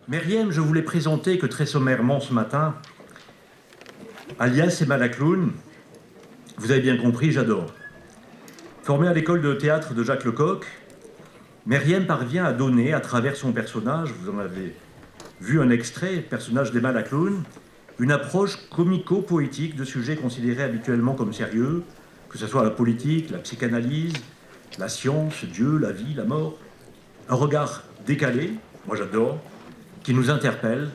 Meriem, je voulais présenter que très sommairement ce matin, alias Emma la clown, vous avez bien compris, j'adore. Formée à l'école de théâtre de Jacques Lecoq, Meriem parvient à donner, à travers son personnage, vous en avez vu un extrait, personnage d'Emma la clown, une approche comico-poétique de sujets considérés habituellement comme sérieux, que ce soit la politique, la psychanalyse, la science, Dieu, la vie, la mort. Un regard décalé, moi j'adore, qui nous interpelle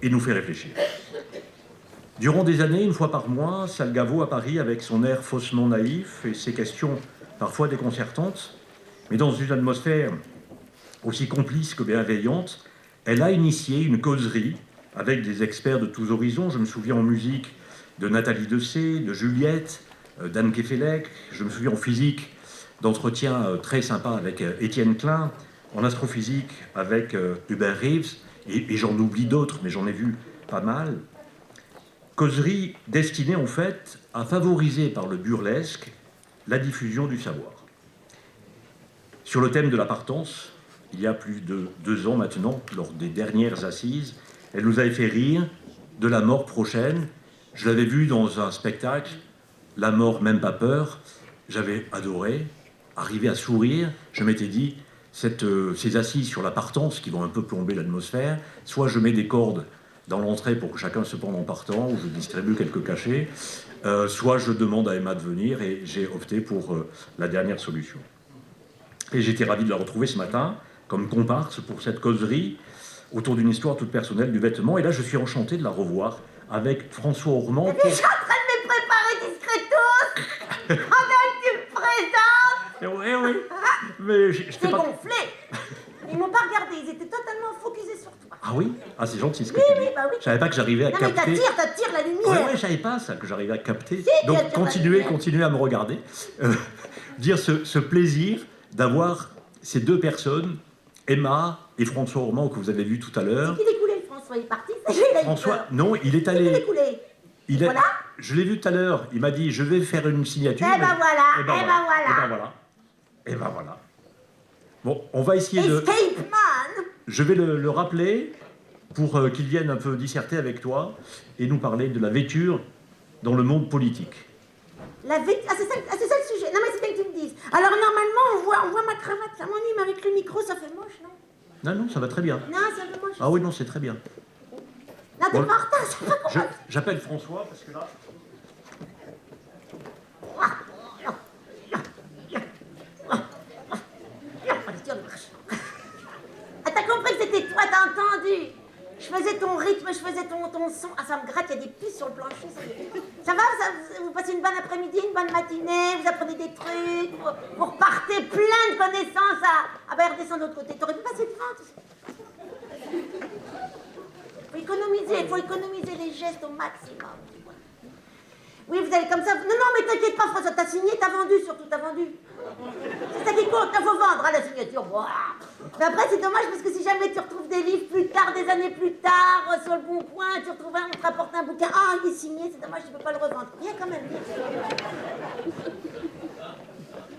et nous fait réfléchir. Durant des années, une fois par mois, Salgavo à Paris avec son air faussement naïf et ses questions parfois déconcertantes, mais dans une atmosphère aussi complice que bienveillante, elle a initié une causerie avec des experts de tous horizons. Je me souviens en musique de Nathalie Dessay, de Juliette, d'Anne Kefelec. Je me souviens en physique d'entretiens très sympas avec Étienne Klein, en astrophysique avec Hubert Reeves, et j'en oublie d'autres, mais j'en ai vu pas mal. Causerie destinée en fait à favoriser par le burlesque la diffusion du savoir. Sur le thème de la partance, il y a plus de 2 ans maintenant, lors des dernières assises, elle nous avait fait rire de la mort prochaine. Je l'avais vue dans un spectacle, La mort, même pas peur. J'avais adoré, arrivé à sourire. Je m'étais dit, ces assises sur la partance qui vont un peu plomber l'atmosphère, soit je mets des cordes dans l'entrée pour que chacun se pende en partant, ou je distribue quelques cachets, soit je demande à Emma de venir, et j'ai opté pour la dernière solution. Et j'étais ravi de la retrouver ce matin, comme comparse pour cette causerie, autour d'une histoire toute personnelle du vêtement. Et là, je suis enchanté de la revoir avec François Ormand. Je suis en train de me préparer discretos avant que tu me présentes. Oui, mais C'est pas... gonflé. Ils m'ont pas regardé, ils étaient totalement focusés sur toi. Ah oui? Ah, c'est gentil ce que Oui, tu dis. oui, bah oui. Je savais pas que j'arrivais à capter... Non mais t'attires la lumière. Oui, je savais pas ça, que j'arrivais à capter. Si, donc continuez à me regarder. Dire ce plaisir d'avoir ces 2 personnes, Emma et François Ormand, que vous avez vu tout à l'heure. C'est qui découlé le François? Il est parti, ça y est, il a eu François, peur. non, il est allé... C'est qui découlé? Voilà. Je l'ai vu tout à l'heure, il m'a dit, je vais faire une signature. Eh ben voilà. Et ben voilà. Bon, on va essayer de... Escape Man. Je vais le rappeler pour qu'il vienne un peu disserter avec toi et nous parler de la vêture dans le monde politique. La vêture, c'est ça le sujet. Non mais c'est bien que tu me dises. Alors normalement, on voit ma cravate, ça m'ennuie, mais avec le micro, ça fait moche, non? Non, ça va très bien. Non, ça fait moche. Ah oui, non, c'est très bien. Non, t'es pas en retard, c'est pas comment. J'appelle François parce que là... Ah, t'as compris que c'était toi, t'as entendu? Je faisais ton rythme, je faisais ton son. Ah, ça me gratte, il y a des puces sur le plancher. Ça va, vous passez une bonne après-midi, une bonne matinée, vous apprenez des trucs, vous repartez plein de connaissances à... Ah bah, redescends de l'autre côté, t'aurais pu passer devant, tu sais. Faut économiser les gestes au maximum. Oui, vous allez comme ça. Non, mais t'inquiète pas, François, t'as signé, t'as vendu, surtout, t'as vendu. C'est ça qui compte, il faut vendre, hein, la signature. Mais après, c'est dommage parce que si jamais tu retrouves des livres plus tard, des années plus tard, sur le bon coin, on te rapporte un bouquin, ah, il est signé, c'est dommage, tu peux pas le revendre. Viens quand même, viens.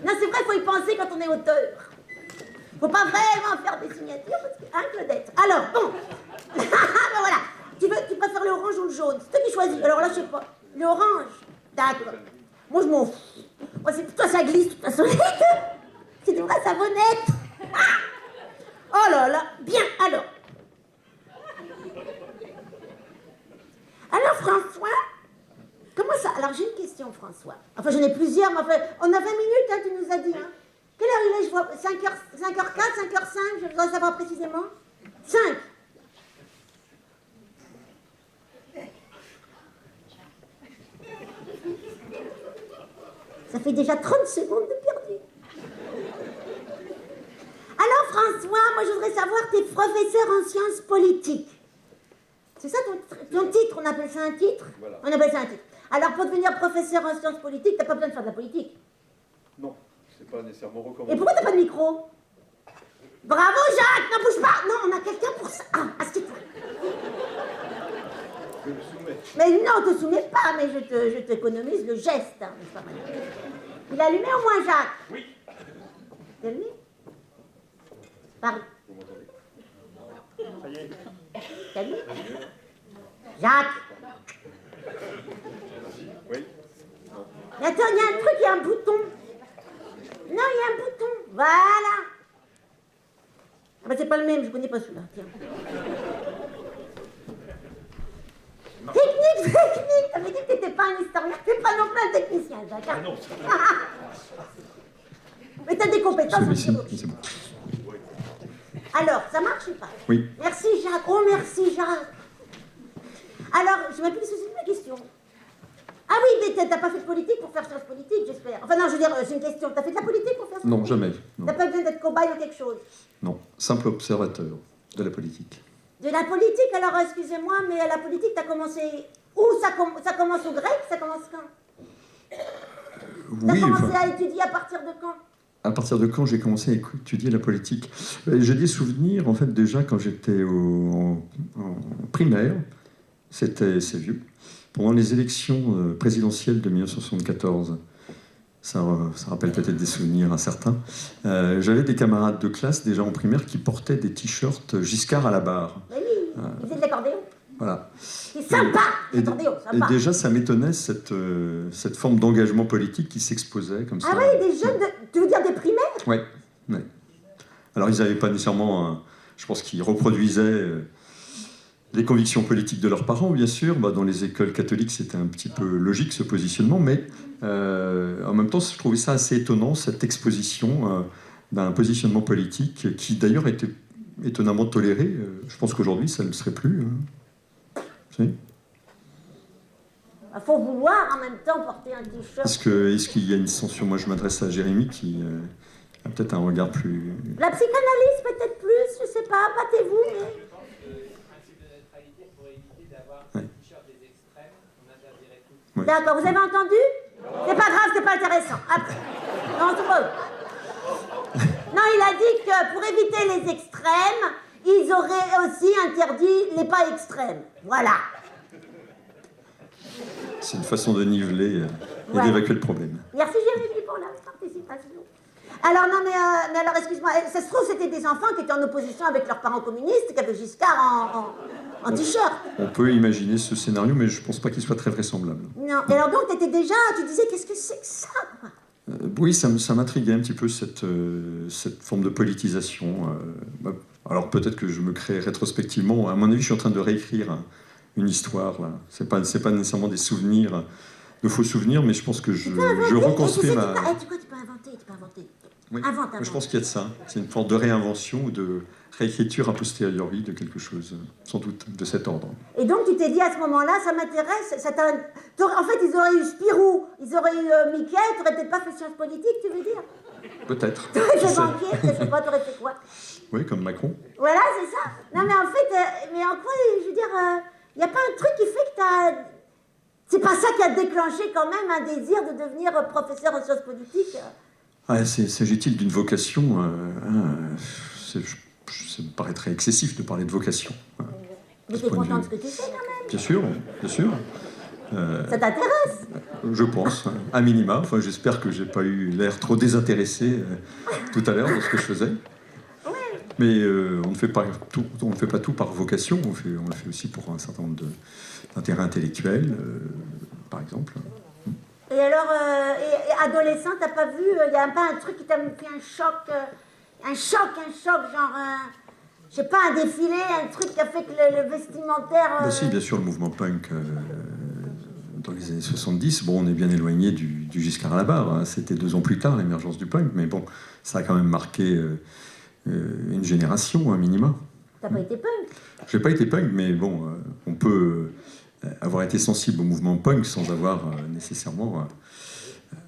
Non, c'est vrai, il faut y penser quand on est auteur. Faut pas vraiment faire des signatures, parce que, hein, Claudette. Alors, bon. Ben voilà. Tu préfères le orange ou le jaune? C'est toi qui choisis. Alors là, je sais pas. Le orange. D'accord. Moi, je m'en fous. Moi, toi, ça glisse, toute façon. C'est de la savonnette. Oh là là. Bien, alors. Alors, François, comment ça? Alors, j'ai une question, François. Enfin, j'en ai plusieurs, mais enfin, on a 20 minutes, hein, tu nous as dit, hein. Quelle heure il est, je vois? 5h04, 5h05, je voudrais savoir précisément. 5. Ça fait déjà 30 secondes de perdu. Alors François, moi je voudrais savoir, t'es professeur en sciences politiques. C'est ça ton titre, on appelle ça un titre? Voilà. On appelle ça un titre. Alors pour devenir professeur en sciences politiques, t'as pas besoin de faire de la politique? Non, c'est pas nécessairement recommandé. Et pourquoi t'as pas de micro? Bravo Jacques, ne bouge pas. Non, on a quelqu'un pour ça. Ah, assieds-toi. Je me soumets. Mais non, te soumets pas, mais je t'économise le geste. Hein, pas mal. Il a allumé au moins Jacques? Oui. T'es allumé? Parle. Vous m'entendez? Camille. Jacques. Oui. Mais attends, il y a un truc, il y a un bouton. Non, il y a un bouton. Voilà. Ah bah c'est pas le même, je connais pas celui-là. Tiens. Technique. T'avais dit que t'étais pas un historien, t'es pas non plus un technicien, Jacques. Ah non, Mais t'as des compétences en C'est chirurgie. bon. Alors, ça marche ou pas? Oui. Merci Jacques. Oh merci Jacques. Alors, je m'appuie sur ma question. Ah oui, mais t'as pas fait de politique pour faire sciences politiques, j'espère. Enfin non, je veux dire, c'est une question. T'as fait de la politique pour faire sciences Non, politiques? jamais. Non. T'as pas besoin d'être cobaye ou quelque chose? Non. Simple observateur de la politique. De la politique, alors excusez-moi, mais la politique, t'as commencé où? Ça commence au grec? Ça commence quand? T'as Oui, commencé enfin, à étudier à partir de quand? à partir de quand j'ai commencé à étudier la politique? J'ai des souvenirs, en fait, déjà quand j'étais en primaire. C'est vieux. Pendant les élections présidentielles de 1974, ça rappelle peut-être des souvenirs à certains, j'avais des camarades de classe déjà en primaire qui portaient des t-shirts Giscard à la barre. Oui, ils faisaient de l'accordéon. Voilà. C'est sympa, l'accordéon, Et sympa. déjà, ça m'étonnait cette forme d'engagement politique qui s'exposait comme ça. Ah oui, des jeunes, tu veux dire des primaires? Ouais, ouais. Alors, ils n'avaient pas nécessairement, je pense qu'ils reproduisaient les convictions politiques de leurs parents, bien sûr. Bah, dans les écoles catholiques, c'était un petit peu logique ce positionnement, mais en même temps, je trouvais ça assez étonnant, cette exposition d'un positionnement politique qui d'ailleurs était étonnamment toléré. Je pense qu'aujourd'hui, ça ne le serait plus. Si. Il faut vouloir en même temps porter un t-shirt. Est-ce qu'il y a une censure? Moi, je m'adresse à Jérémy qui a peut-être un regard plus... La psychanalyse peut-être plus, je sais pas, battez-vous, mais... Ouais. D'accord, vous avez entendu? C'est pas grave, c'est pas intéressant. Après. Non, c'est pas... Non, il a dit que pour éviter les extrêmes, ils auraient aussi interdit les pas extrêmes. Voilà. C'est une façon de niveler et Ouais. d'évacuer le problème. Merci Jérémy pour la participation. Alors non mais alors excuse-moi, ça se trouve c'était des enfants qui étaient en opposition avec leurs parents communistes, qui avaient Giscard en t-shirt. On peut imaginer ce scénario, mais je ne pense pas qu'il soit très vraisemblable. Non. Et alors donc tu disais qu'est-ce que c'est que ça quoi? Oui, ça m'intriguait un petit peu cette forme de politisation. Alors peut-être que je me crée rétrospectivement. À mon avis, je suis en train de réécrire une histoire. Là. C'est pas nécessairement des souvenirs, de faux souvenirs, mais je pense que je reconstruis ma... Tu peux inventer. Oui. Invente. Je pense qu'il y a de ça. C'est une forme de réinvention ou de réécriture a posteriori de quelque chose, sans doute, de cet ordre. Et donc tu t'es dit à ce moment-là, ça m'intéresse, en fait ils auraient eu Spirou, ils auraient eu Mickey, t'aurais peut-être pas fait sciences politiques, tu veux dire? Peut-être. T'aurais Qui fait sait. banquier, je sais pas, t'aurais fait quoi? Oui, comme Macron. Voilà, c'est ça. Non mais en fait, mais en quoi, je veux dire, y a pas un truc qui fait que t'as... C'est pas ça qui a déclenché quand même un désir de devenir professeur en sciences politiques? S'agit-il d'une vocation ça me paraîtrait excessif de parler de vocation. Mais t'es content de ce que tu fais quand même? Bien sûr, bien sûr. Ça t'intéresse? Je pense, à minima. Enfin, j'espère que j'ai pas eu l'air trop désintéressé tout à l'heure dans ce que je faisais. Mais on ne fait pas tout par vocation. On le fait aussi pour un certain nombre d'intérêts intellectuels, par exemple. Et alors, et adolescent, t'as pas vu, il y a pas un truc qui t'a fait un choc, genre, je sais pas, un défilé, un truc qui a fait que le vestimentaire... Si, bien sûr, le mouvement punk dans les années 70, bon, on est bien éloigné du Giscard à la barre. Hein. C'était 2 ans plus tard, l'émergence du punk, mais bon, ça a quand même marqué une génération, un minima. T'as pas été punk? J'ai pas été punk, mais bon, on peut avoir été sensible au mouvement punk sans avoir nécessairement...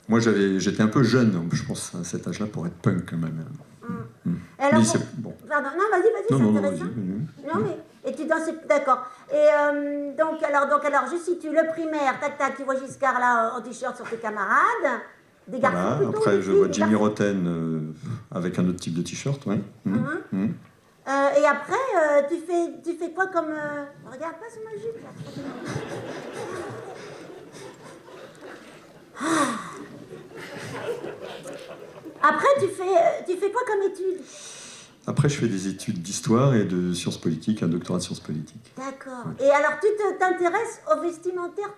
Moi, j'étais un peu jeune, je pense, à cet âge-là, pour être punk, quand même. Alors, Mais c'est... Bon. Pardon, non, vas-y, c'est intéressant. vas-y. Non, mais, et tu danses, d'accord. Et donc, alors, je situe le primaire, tac, tu vois Giscard là, en t-shirt sur tes camarades, des garçons Voilà, plutôt. après, des je filles, vois des Jimmy garçons. Roten avec un autre type de t-shirt, oui. Et après, tu fais quoi comme... Regarde pas sur ma jupe, là. Après, tu fais quoi comme étude? Après, je fais des études d'histoire et de sciences politiques, un doctorat de sciences politiques. D'accord. Et alors, tu t'intéresses au vestimentaire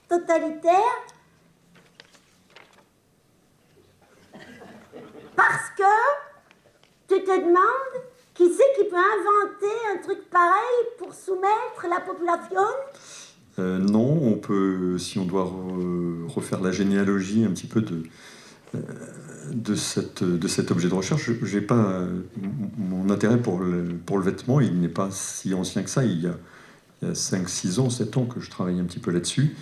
totalitaire parce que tu te demandes qui c'est qui peut inventer un truc pareil pour soumettre la population? Non, on peut, si on doit refaire la généalogie un petit peu de cet objet de recherche, j'ai pas mon intérêt pour le vêtement, il n'est pas si ancien que ça. Il y a 5, 6 ans, 7 ans que je travaille un petit peu là-dessus.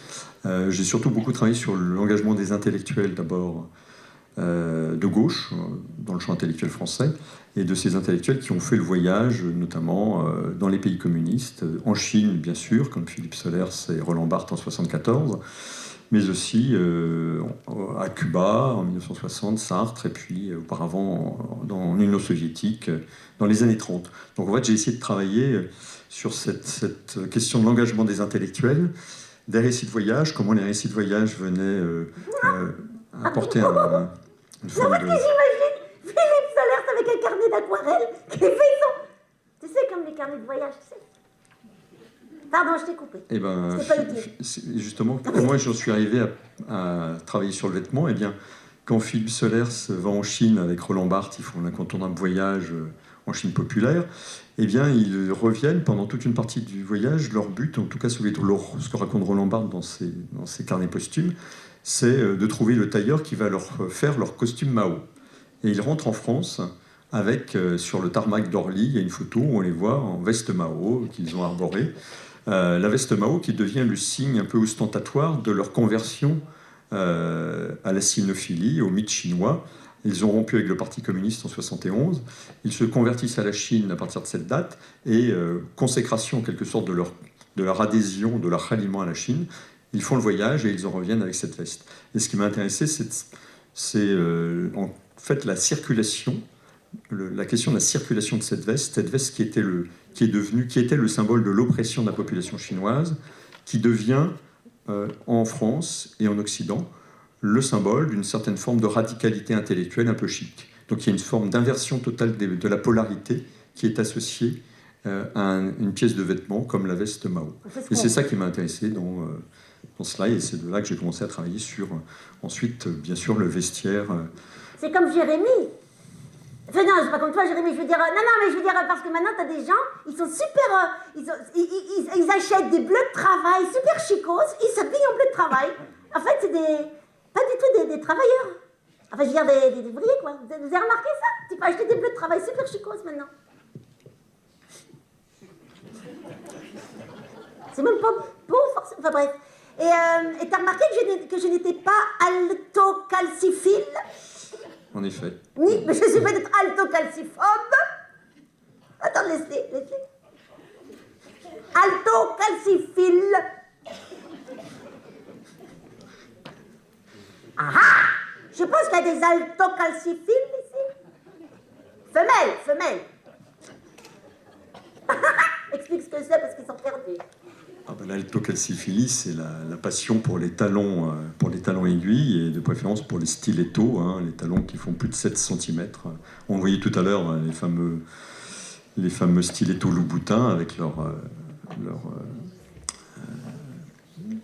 J'ai surtout beaucoup travaillé sur l'engagement des intellectuels d'abord de gauche, dans le champ intellectuel français, et de ces intellectuels qui ont fait le voyage, notamment dans les pays communistes, en Chine bien sûr, comme Philippe Solers et Roland Barthes en 1974, mais aussi à Cuba en 1960, Sartre, et puis auparavant en Union soviétique dans les années 30. Donc en fait, j'ai essayé de travailler sur cette question de l'engagement des intellectuels, des récits de voyage, comment les récits de voyage venaient apporter une forme de... J'imagine Philippe Solers avec un carnet d'aquarelle qui fait son... Tu sais, comme les carnets de voyage, tu sais. Pardon, je t'ai coupé. Eh ben, c'est pas utile. Justement, comment j'en suis arrivé à travailler sur le vêtement? Eh bien, quand Philippe Solers va en Chine avec Roland Barthes, ils font l'incontournable voyage en Chine populaire, eh bien, ils reviennent pendant toute une partie du voyage. Leur but, en tout cas, ce que raconte Roland Barthes dans ses carnets posthumes, c'est de trouver le tailleur qui va leur faire leur costume Mao. Et ils rentrent en France avec, sur le tarmac d'Orly, il y a une photo où on les voit en veste Mao qu'ils ont arborée. La veste Mao qui devient le signe un peu ostentatoire de leur conversion à la sinophilie, au mythe chinois. Ils ont rompu avec le Parti communiste en 1971. Ils se convertissent à la Chine à partir de cette date et consécration en quelque sorte de leur adhésion, de leur ralliement à la Chine. Ils font le voyage et ils en reviennent avec cette veste. Et ce qui m'a intéressé, c'est en fait la circulation, la question de la circulation de cette veste qui était le symbole de l'oppression de la population chinoise, qui devient en France et en Occident le symbole d'une certaine forme de radicalité intellectuelle un peu chic. Donc il y a une forme d'inversion totale de la polarité qui est associée à une pièce de vêtement comme la veste Mao. Et c'est ça qui m'a intéressé dans cela, et c'est de là que j'ai commencé à travailler sur, ensuite, bien sûr, le vestiaire. C'est comme Jérémy. Enfin non, c'est pas comme toi, Jérémy, je veux dire... Non, mais je veux dire, parce que maintenant, t'as des gens, ils sont super... ils achètent des bleus de travail super chicos, ils s'habillent en bleu de travail. En fait, c'est pas du tout des travailleurs. Enfin, je veux dire, des ouvriers, quoi. Vous avez remarqué ça? Tu peux acheter des bleus de travail super chicos, maintenant. C'est même pas beau, forcément. Enfin, bref. Et t'as remarqué que je n'étais pas altocalciphile? En effet. Oui, mais je suis peut-être altocalciphobe. Attends, laisse-les. Altocalciphile. Ah ah! Je pense qu'il y a des altocalciphiles ici. Femelles. Explique ce que c'est parce qu'ils sont perdus. Ah ben, l'altocalciphilie, c'est la passion pour les talons aiguilles et de préférence pour les stilettos, les talons qui font plus de 7 cm. On voyait tout à l'heure les fameux stilettos Louboutin avec leur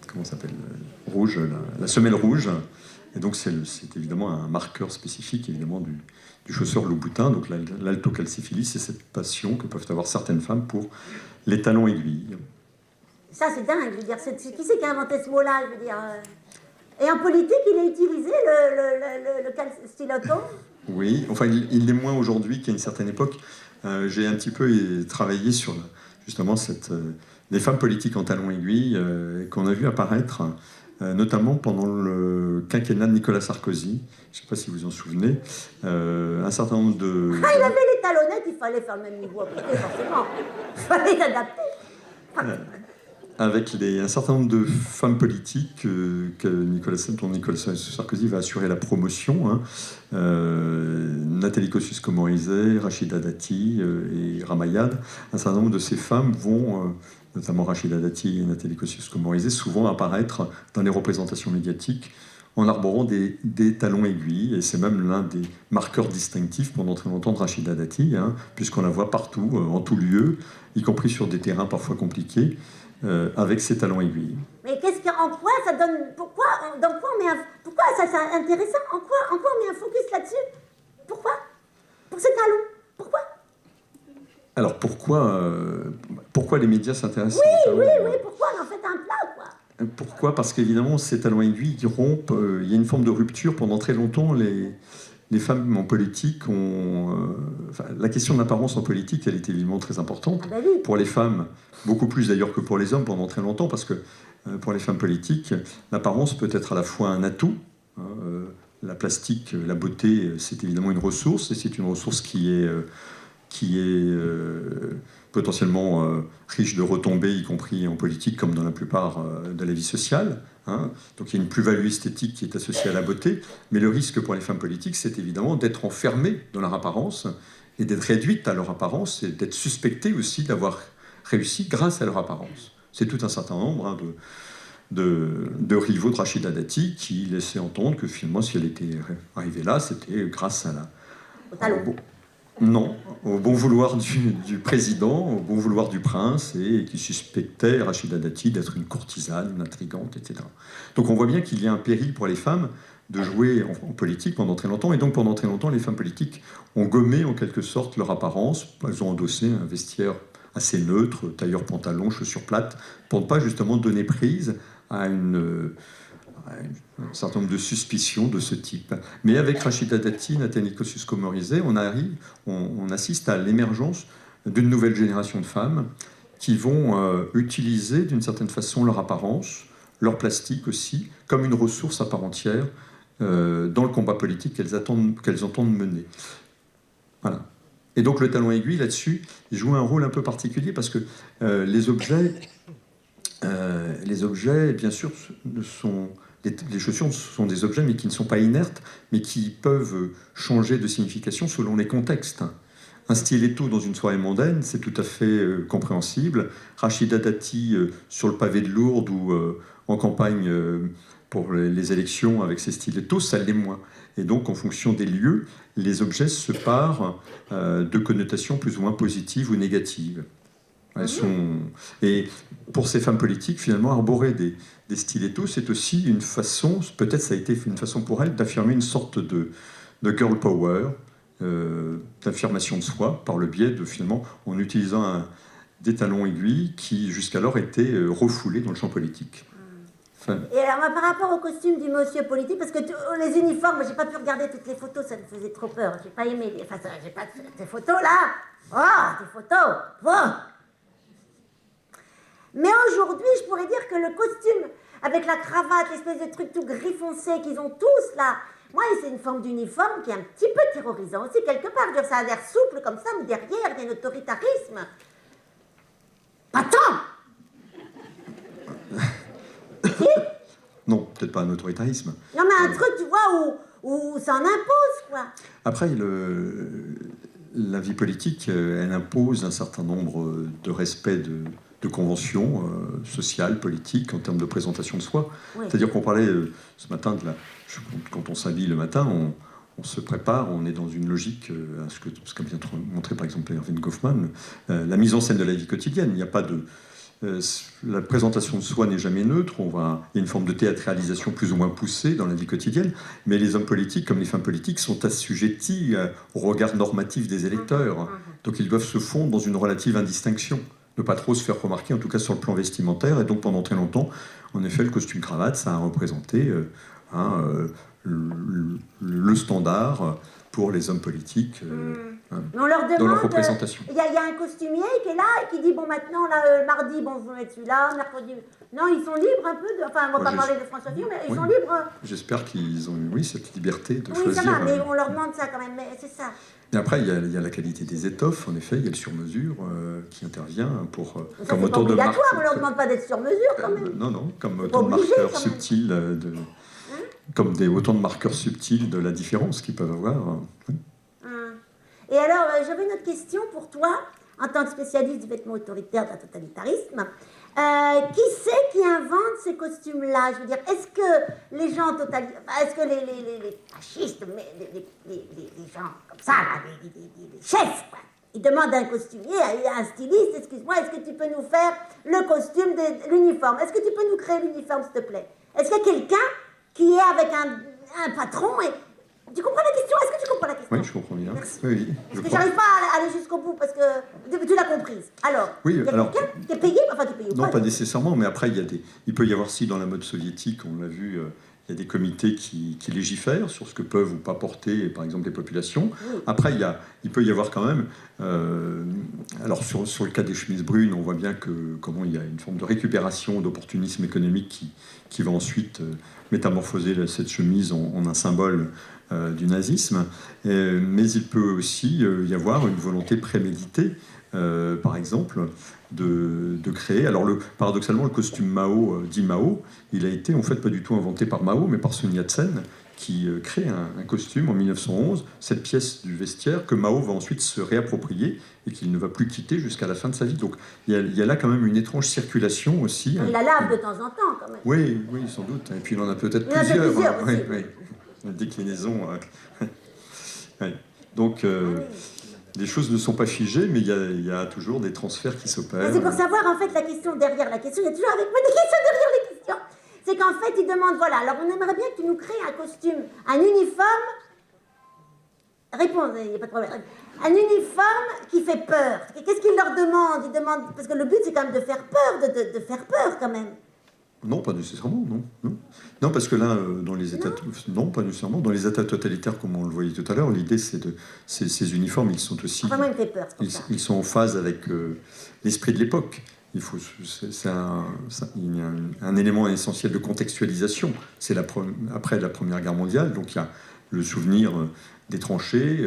comment ça s'appelle, rouge, la semelle rouge. Et donc c'est évidemment un marqueur spécifique évidemment du chausseur Louboutin. Donc l'altocalciphilie, c'est cette passion que peuvent avoir certaines femmes pour les talons aiguilles. Ça, c'est dingue, je veux dire. Qui c'est qui a inventé ce mot-là, je veux dire Et en politique, il a utilisé le stiletto? Oui, enfin, il l'est moins aujourd'hui qu'à une certaine époque. J'ai un petit peu travaillé sur, justement, des femmes politiques en talons aiguilles qu'on a vu apparaître, notamment pendant le quinquennat de Nicolas Sarkozy. Je ne sais pas si vous vous en souvenez. Un certain nombre de... Ah, il avait les talonnettes, il fallait faire le même niveau à côté, forcément. Il fallait s'adapter. Avec un certain nombre de femmes politiques dont Nicolas Sarkozy va assurer la promotion. Nathalie Kosciusko-Morizet, Rachida Dati et Ramayad. Un certain nombre de ces femmes vont, notamment Rachida Dati et Nathalie Kosciusko-Morizet, souvent apparaître dans les représentations médiatiques en arborant des talons aiguilles, et c'est même l'un des marqueurs distinctifs pendant très longtemps de Rachida Dati, hein, puisqu'on la voit partout, en tout lieu, y compris sur des terrains parfois compliqués, avec ses talons aiguilles. Mais en quoi ça donne, pourquoi ça c'est intéressant, en quoi on met un focus là-dessus? Pourquoi? Pour ces talons? Pourquoi? Alors pourquoi les médias s'intéressent Oui, pourquoi on en fait un plat, quoi? Pourquoi? Parce qu'évidemment, ces talons aiguilles qui rompent, il y a une forme de rupture. Pendant très longtemps, les femmes en politique ont... la question de l'apparence en politique, elle est évidemment très importante. Ah ben oui. Pour les femmes, beaucoup plus d'ailleurs que pour les hommes pendant très longtemps, parce que pour les femmes politiques, l'apparence peut être à la fois un atout. La plastique, la beauté, c'est évidemment une ressource, et c'est une ressource qui est potentiellement riche de retombées, y compris en politique, comme dans la plupart de la vie sociale. Hein. Donc il y a une plus-value esthétique qui est associée à la beauté, mais le risque pour les femmes politiques, c'est évidemment d'être enfermées dans leur apparence, et d'être réduites à leur apparence, et d'être suspectées aussi d'avoir réussi grâce à leur apparence. C'est tout un certain nombre, hein, de rivaux de Rachida Dati qui laissaient entendre que finalement, si elle était arrivée là, c'était grâce à Au talon. Non, au bon vouloir du président, au bon vouloir du prince, et qui suspectait Rachida Dati d'être une courtisane, une intrigante, etc. Donc on voit bien qu'il y a un péril pour les femmes de jouer en politique pendant très longtemps, et donc pendant très longtemps, les femmes politiques ont gommé en quelque sorte leur apparence. Elles ont endossé un vestiaire assez neutre, tailleur pantalon, chaussures plates, pour ne pas justement donner prise à un certain nombre de suspicions de ce type. Mais avec Rachida Dati, Nathalie Kosciusko-Morizet, on assiste à l'émergence d'une nouvelle génération de femmes qui vont utiliser d'une certaine façon leur apparence, leur plastique aussi, comme une ressource à part entière dans le combat politique qu'elles entendent mener. Voilà. Et donc le talon aiguille, là-dessus, il joue un rôle un peu particulier parce que les objets, bien sûr, les chaussures sont des objets, mais qui ne sont pas inertes, mais qui peuvent changer de signification selon les contextes. Un stiletto dans une soirée mondaine, c'est tout à fait compréhensible. Rachida Dati sur le pavé de Lourdes ou en campagne pour les élections avec ses stilettos, ça l'est moins. Et donc, en fonction des lieux, les objets se parent de connotations plus ou moins positives ou négatives. Et pour ces femmes politiques, finalement, arborer des stilettos, c'est aussi une façon, peut-être ça a été une façon pour elles, d'affirmer une sorte de girl power, d'affirmation de soi, par le biais de, finalement, en utilisant des talons aiguilles qui, jusqu'alors, étaient refoulés dans le champ politique. Enfin, Et alors, moi, par rapport au costume du monsieur politique, parce que les uniformes, j'ai pas pu regarder toutes les photos, ça me faisait trop peur. J'ai pas aimé. Enfin, j'ai pas ces photos là. Oh, ces photos. Oh. Mais aujourd'hui, je pourrais dire que le costume, avec la cravate, l'espèce de truc tout gris foncé qu'ils ont tous là, moi, c'est une forme d'uniforme qui est un petit peu terrorisant aussi, quelque part. Je veux dire, ça a l'air souple comme ça, mais derrière, il y a un autoritarisme. Pas tant. Si? non, peut-être pas un autoritarisme. Non, mais un truc, tu vois, où ça en impose, quoi. Après, la vie politique, elle impose un certain nombre de respects de conventions sociales, politiques, en termes de présentation de soi. Oui. C'est-à-dire qu'on parlait ce matin, quand on s'habille le matin, on se prépare, on est dans une logique, ce qu'a bien montré par exemple Erving Goffman, la mise en scène de la vie quotidienne. Il n'y a pas de... la présentation de soi n'est jamais neutre, il y a une forme de théâtralisation plus ou moins poussée dans la vie quotidienne, mais les hommes politiques, comme les femmes politiques, sont assujettis au regard normatif des électeurs. Donc ils doivent se fondre dans une relative indistinction, ne pas trop se faire remarquer, en tout cas sur le plan vestimentaire, et donc pendant très longtemps, en effet, le costume-cravate, ça a représenté le standard pour les hommes politiques On leur demande, dans leur représentation. Il y a un costumier qui est là et qui dit, bon, maintenant, là, mardi, bon, vous mettez celui-là, mercredi... Non, ils sont libres un peu de... Enfin, on va pas parler de François Fillon, mais ils sont libres... J'espère qu'ils ont eu, cette liberté de Oui, choisir... ça va, mais on leur demande ça quand même, mais c'est ça. Et après, il y a la qualité des étoffes, en effet, il y a le sur-mesure qui intervient pour, Ça, comme c'est autant pas de obligatoire, marqueurs. on leur demande pas d'être sur mesure, quand même. Non, comme Pas autant de obligé, marqueurs quand même. subtils, comme autant de marqueurs subtils de la différence qu'ils peuvent avoir. Oui. Et alors, j'avais une autre question pour toi, en tant que spécialiste du vêtement autoritaire d'un totalitarisme. Qui c'est qui invente ces costumes-là? Je veux dire, est-ce que les gens totalitaires, est-ce que les fascistes, mais les gens comme ça, là, les chefs, quoi, ils demandent à un costumier, à un styliste, excuse-moi, est-ce que tu peux nous faire le costume de l'uniforme? Est-ce que tu peux nous créer l'uniforme, s'il te plaît? Est-ce qu'il y a quelqu'un qui est avec un patron et... Tu comprends la question? Est-ce que tu comprends la question? Oui, je comprends bien. Merci. Oui, Parce que j'arrive pas à aller jusqu'au bout, parce que tu l'as comprise. Alors, oui, il y a alors, quelqu'un qui est payé, enfin qui est payé ou non, pas nécessairement, mais après, il peut y avoir, si dans la mode soviétique, on l'a vu, il y a des comités qui légifèrent sur ce que peuvent ou pas porter, par exemple, les populations. Oui. Après, il peut y avoir quand même... alors, sur le cas des chemises brunes, on voit bien comment il y a une forme de récupération, d'opportunisme économique qui va ensuite métamorphoser cette chemise en un symbole du nazisme. Mais il peut aussi y avoir une volonté préméditée, par exemple, de créer. Alors, paradoxalement, le costume Mao, dit Mao, il a été en fait pas du tout inventé par Mao, mais par Sun Yat-sen, qui crée un costume en 1911, cette pièce du vestiaire que Mao va ensuite se réapproprier et qu'il ne va plus quitter jusqu'à la fin de sa vie. Donc il y a là quand même une étrange circulation aussi. Il la lave de temps en temps, quand même. Oui, oui, sans doute. Et puis il en a peut-être Il en a plusieurs. plusieurs Oui, aussi. oui. Une déclinaison. Oui. Donc les choses ne sont pas figées, mais il y a toujours des transferts qui s'opèrent. C'est pour savoir, en fait, la question derrière la question. Il y a toujours avec moi des questions derrière les questions. C'est qu'en fait, ils demandent, voilà, alors on aimerait bien que tu nous crées un costume, un uniforme. Réponds, il n'y a pas de problème. Un uniforme qui fait peur. Qu'est-ce qu'ils leur demandent? Ils demandent, parce que le but, c'est quand même de faire peur, de faire peur, quand même. Non, pas nécessairement, non. Non, parce que là, dans les États... Non, pas nécessairement. Dans les États totalitaires, comme on le voyait tout à l'heure, l'idée, c'est de... Ces uniformes, ils sont aussi... Enfin, moi, il me fait peur, c'est pour ça. Ils sont en phase avec l'esprit de l'époque. Il y a un élément essentiel de contextualisation. C'est après la Première Guerre mondiale, donc il y a le souvenir des tranchées,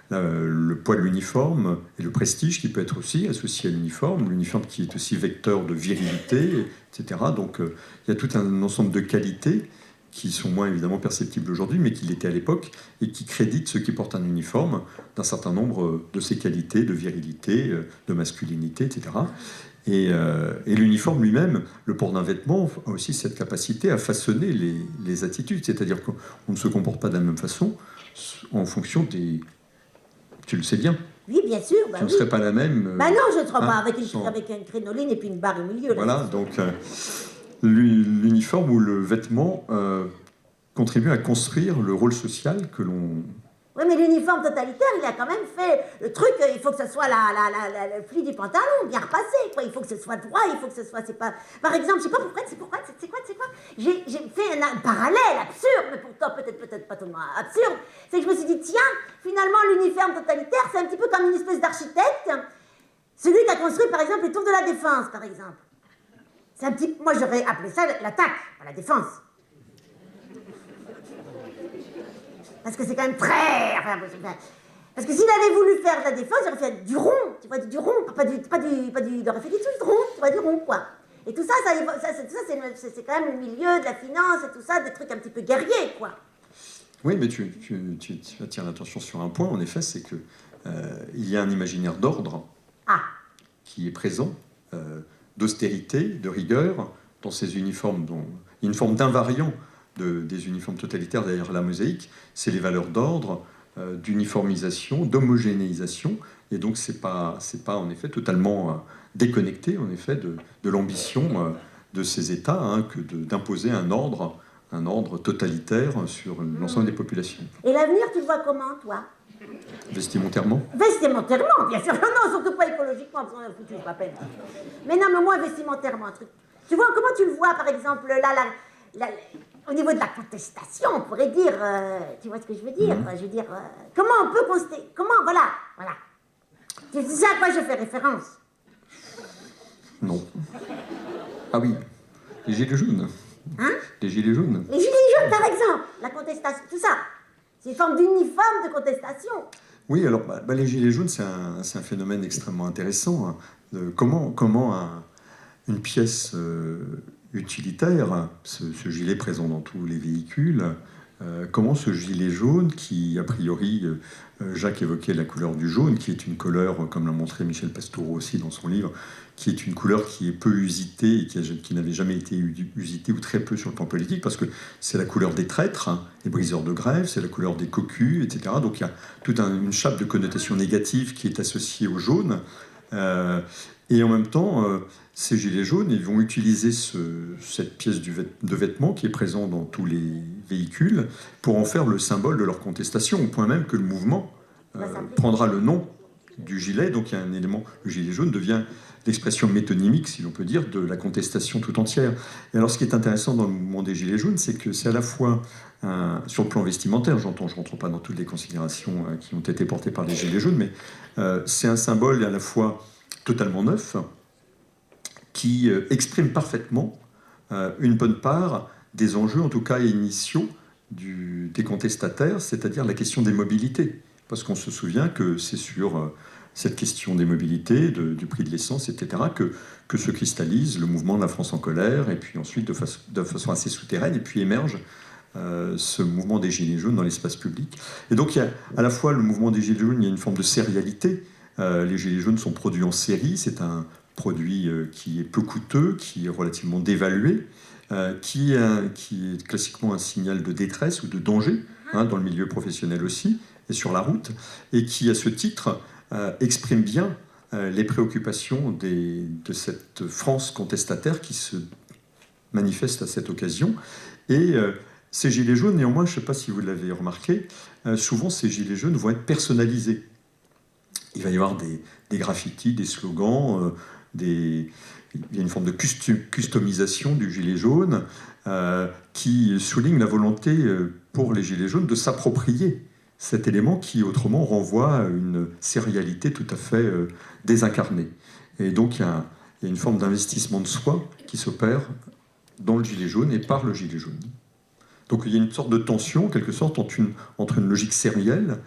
le poids de l'uniforme et le prestige qui peut être aussi associé à l'uniforme qui est aussi vecteur de virilité, etc. Donc il y a tout un ensemble de qualités qui sont moins évidemment perceptibles aujourd'hui, mais qui l'étaient à l'époque, et qui créditent ceux qui portent un uniforme d'un certain nombre de ces qualités de virilité, de masculinité, etc. Et l'uniforme lui-même, le port d'un vêtement, a aussi cette capacité à façonner les attitudes. C'est-à-dire qu'on ne se comporte pas de la même façon en fonction des... Tu le sais bien. Oui, bien sûr. Bah, Tu ne oui. serais pas la même... Bah non, je ne serais pas avec sans... une crénoline et puis une barre au milieu. Là, voilà, donc l'uniforme ou le vêtement contribue à construire le rôle social que l'on... Oui, mais l'uniforme totalitaire, il a quand même fait le truc, il faut que ce soit le pli du pantalon bien repassé, quoi. Il faut que ce soit droit, il faut que ce soit, c'est pas... Par exemple, je sais pas pourquoi, c'est quoi j'ai fait un parallèle absurde, mais pourtant peut-être pas tellement absurde, c'est que je me suis dit, tiens, finalement, l'uniforme totalitaire, c'est un petit peu comme une espèce d'architecte, celui qui a construit, par exemple, les tours de la Défense, par exemple. C'est un petit... Moi, j'aurais appelé ça l'attaque, pas la défense. Parce que c'est quand même très... Enfin, parce que s'il avait voulu faire de la défense, il aurait fait du rond, tu vois, du rond, il aurait fait du rond, tu vois, du rond, quoi. Et tout ça, c'est quand même le milieu de la finance et tout ça, des trucs un petit peu guerriers, quoi. Oui, mais tu attires l'attention sur un point, en effet, c'est que il y a un imaginaire d'ordre qui est présent, d'austérité, de rigueur, dans ces uniformes, une forme d'invariant des uniformes totalitaires, d'ailleurs la mosaïque, c'est les valeurs d'ordre, d'uniformisation, d'homogénéisation, et donc c'est pas en effet totalement déconnecté en effet de l'ambition de ces États que d'imposer un ordre totalitaire sur l'ensemble des populations. Et l'avenir, tu le vois comment, toi? Vestimentairement? Vestimentairement, bien sûr. Non, surtout pas écologiquement, parce qu'on a foutu, pas peine. Mais non, mais moi, vestimentairement, un truc. Tu vois, comment tu le vois, par exemple, là, au niveau de la contestation, on pourrait dire, tu vois ce que je veux dire? Je veux dire, comment on peut contester? Comment, voilà. Tu sais à quoi je fais référence? Non. Ah oui, les gilets jaunes. Hein? Les gilets jaunes. Les gilets jaunes, par exemple, la contestation, tout ça. C'est une forme d'uniforme de contestation. Oui, alors les gilets jaunes, c'est un phénomène extrêmement intéressant. Comment une pièce utilitaire, ce gilet présent dans tous les véhicules, comment ce gilet jaune, qui a priori, Jacques évoquait la couleur du jaune, qui est une couleur, comme l'a montré Michel Pastoureau aussi dans son livre, qui est une couleur qui est peu usitée et qui n'avait jamais été usitée ou très peu sur le plan politique, parce que c'est la couleur des traîtres, hein, des briseurs de grève, c'est la couleur des cocus, etc. Donc il y a toute une chape de connotations négatives qui est associée au jaune. Et en même temps, ces gilets jaunes, ils vont utiliser cette pièce de vêtement qui est présente dans tous les véhicules pour en faire le symbole de leur contestation, au point même que le mouvement prendra le nom du gilet. Donc il y a un élément, le gilet jaune devient l'expression métonymique, si l'on peut dire, de la contestation tout entière. Et alors ce qui est intéressant dans le mouvement des gilets jaunes, c'est que c'est à la fois, sur le plan vestimentaire, j'entends, je ne rentre pas dans toutes les considérations qui ont été portées par les gilets jaunes, mais c'est un symbole à la fois totalement neuf, qui exprime parfaitement une bonne part des enjeux, en tout cas initiaux, des contestataires, c'est-à-dire la question des mobilités. Parce qu'on se souvient que c'est sur cette question des mobilités, du prix de l'essence, etc., que se cristallise le mouvement de la France en colère, et puis ensuite, de façon assez souterraine, et puis émerge ce mouvement des Gilets jaunes dans l'espace public. Et donc, il y a à la fois le mouvement des Gilets jaunes, il y a une forme de sérialité. Les Gilets jaunes sont produits en série, c'est un produit qui est peu coûteux, qui est relativement dévalué, qui est classiquement un signal de détresse ou de danger, hein, dans le milieu professionnel aussi, et sur la route, et qui, à ce titre, exprime bien les préoccupations de cette France contestataire qui se manifeste à cette occasion. Et ces gilets jaunes, néanmoins, je ne sais pas si vous l'avez remarqué, souvent ces gilets jaunes vont être personnalisés. Il va y avoir des graffitis, des slogans, il y a une forme de customisation du gilet jaune qui souligne la volonté pour les gilets jaunes de s'approprier cet élément qui autrement renvoie à une sérialité tout à fait désincarnée. Et donc il y a une forme d'investissement de soi qui s'opère dans le gilet jaune et par le gilet jaune. Donc il y a une sorte de tension, en quelque sorte, entre une logique sérielle,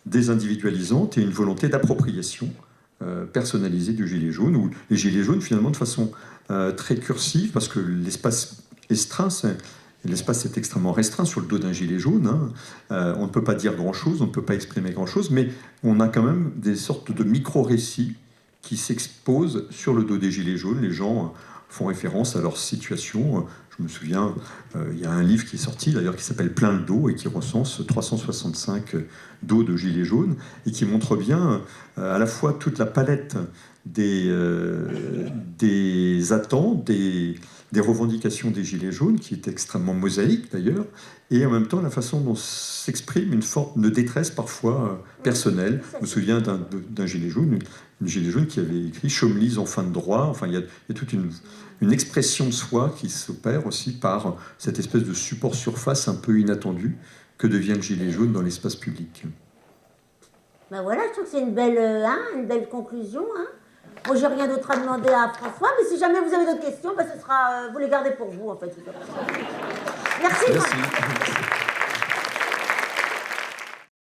désindividualisante, et une volonté d'appropriation personnalisée du gilet jaune, où les gilets jaunes, finalement, de façon très cursive, parce que l'espace est extrêmement restreint sur le dos d'un gilet jaune, hein. On ne peut pas dire grand-chose, on ne peut pas exprimer grand-chose, mais on a quand même des sortes de micro-récits qui s'exposent sur le dos des gilets jaunes. Les gens font référence à leur situation. Je me souviens, il y a un livre qui est sorti, d'ailleurs, qui s'appelle Plein le dos, et qui recense 365 dos de gilets jaunes, et qui montre bien à la fois toute la palette des attentes, des revendications des gilets jaunes, qui est extrêmement mosaïque d'ailleurs, et en même temps la façon dont s'exprime une forme de détresse parfois personnelle. Je me souviens d'un gilet jaune, une gilet jaune qui avait écrit « Chaumelise en fin de droit ». Enfin, il y a toute une expression de soi qui s'opère aussi par cette espèce de support surface un peu inattendu que devient le gilet jaune dans l'espace public. Ben voilà, je trouve que c'est une belle conclusion, hein. Moi, j'ai rien d'autre à demander à François, mais si jamais vous avez d'autres questions, ben, vous les gardez pour vous, en fait. Merci. Merci.